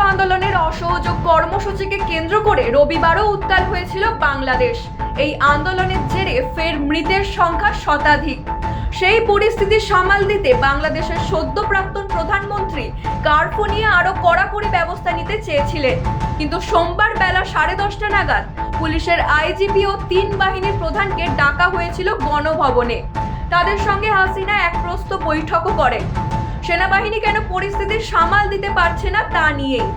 আন্দোলনের অসহযোগ কর্মসূচিকে কেন্দ্র করে রবিবারও উত্তাল হয়েছিল বাংলাদেশ। এই আন্দোলনের জেরে ফের মৃতের সংখ্যা শতাধিক। সেই পরিস্থিতি সামাল দিতে বাংলাদেশের সদ্য প্রাক্তন প্রধানমন্ত্রী কার্ফু নিয়ে আরো কড়াকড়ি ব্যবস্থা নিতে চেয়েছিলেন, কিন্তু সোমবার বেলা 10:30 নাগাদ পুলিশের আইজিপি ও 3 বাহিনীর প্রধানকে ডাকা হয়েছিল গণভবনে। তাদের সঙ্গে হাসিনা এক প্রস্ত বৈঠকও করেন। সেনাবাহিনী কেন পরিস্থিতি সামাল দিতে পারছে না তা নিয়েই।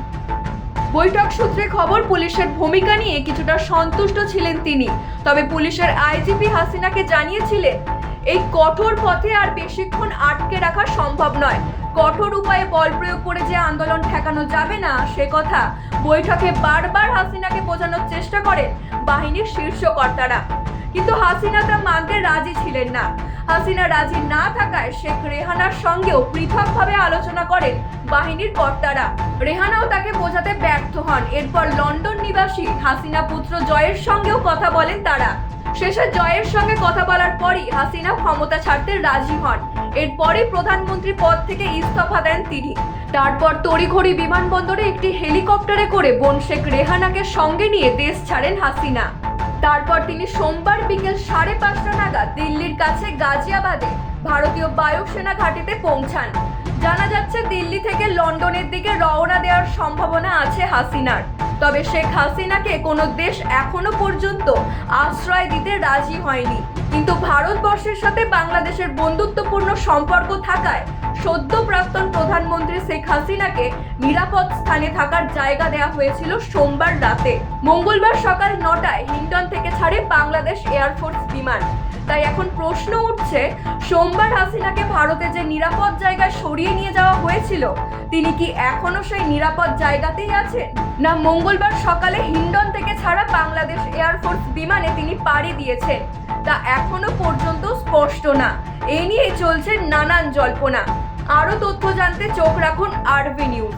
বৈঠক সূত্রে খবর, পুলিশের ভূমিকা নিয়ে কিছুটা সন্তুষ্ট ছিলেন তিনি। তবে পুলিশের আইজিপি হাসিনাকে জানিয়েছিলেন, এই কঠোর পথে আর বেশিক্ষণ আটকে রাখা সম্ভব নয়। কঠোর উপায়ে বল প্রয়োগ করে যে আন্দোলন ঠেকানো যাবে না সে কথা বৈঠকে বারবার হাসিনাকে বোঝানোর চেষ্টা করেন বাহিনীর শীর্ষ কর্তারা, কিন্তু হাসিনা তা মানতে রাজি ছিলেন না। হাসিনা রাজি না থাকায় শেখ রেহানার সঙ্গেও পৃথকভাবে আলোচনা করেন বাহিনীর কর্তারা। রেহানাও তাকে বোঝাতে ব্যর্থ হন। এরপর লন্ডন নিবাসী হাসিনা পুত্র জয়ের সঙ্গেও কথা বলেন তারা। শেষে জয়ের সঙ্গে কথা বলার পরই হাসিনা ক্ষমতা ছাড়তে রাজি হন। এরপরই প্রধানমন্ত্রী পদ থেকে ইস্তফা দেন তিনি। তারপর তড়িঘড়ি বিমানবন্দরে একটি হেলিকপ্টারে করে বোন শেখ রেহানাকে সঙ্গে নিয়ে দেশ ছাড়েন হাসিনা। তারপর তিনি সোমবার বিকেল 5:30 নাগাদ দিল্লির কাছে গাজিয়াবাদে ভারতীয় বায়ুসেনা ঘাঁটিতে পৌঁছান। জানা যাচ্ছে দিল্লি থেকে লন্ডনের দিকে রওনা দেওয়ার সম্ভাবনা আছে হাসিনার। তবে শেখ হাসিনাকে কোনো দেশ এখনো পর্যন্ত আশ্রয় দিতে রাজি হয়নি, কিন্তু ভারতবর্ষের সাথে বাংলাদেশের বন্ধুত্বপূর্ণ সম্পর্ক থাকায় সদ্য প্রাক্তন প্রধানমন্ত্রী শেখ হাসিনাকে নিরাপদ স্থানে থাকার জায়গা দেওয়া হয়েছিল সোমবার রাতে। মঙ্গলবার সকাল 9টায় হিন্ডন থেকে ছাড়ে বাংলাদেশ এয়ারফোর্স বিমান। তাই এখন প্রশ্ন উঠছে, সোমবার হাসিনাকে ভারতে যে নিরাপদ জায়গায় সরিয়ে নিয়ে যাওয়া হয়েছিল তিনি কি এখনো সেই নিরাপদ জায়গাতেই আছেন, না মঙ্গলবার সকালে হিন্ডন থেকে ছাড়া বাংলাদেশ এয়ারফোর্স বিমানে তিনি পাড়ি দিয়েছেন তা এখনো পর্যন্ত স্পষ্ট না। এই নিয়ে চলছে নানান জল্পনা। আরো তথ্য জানতে চোখ রাখুন আরবি নিউজ।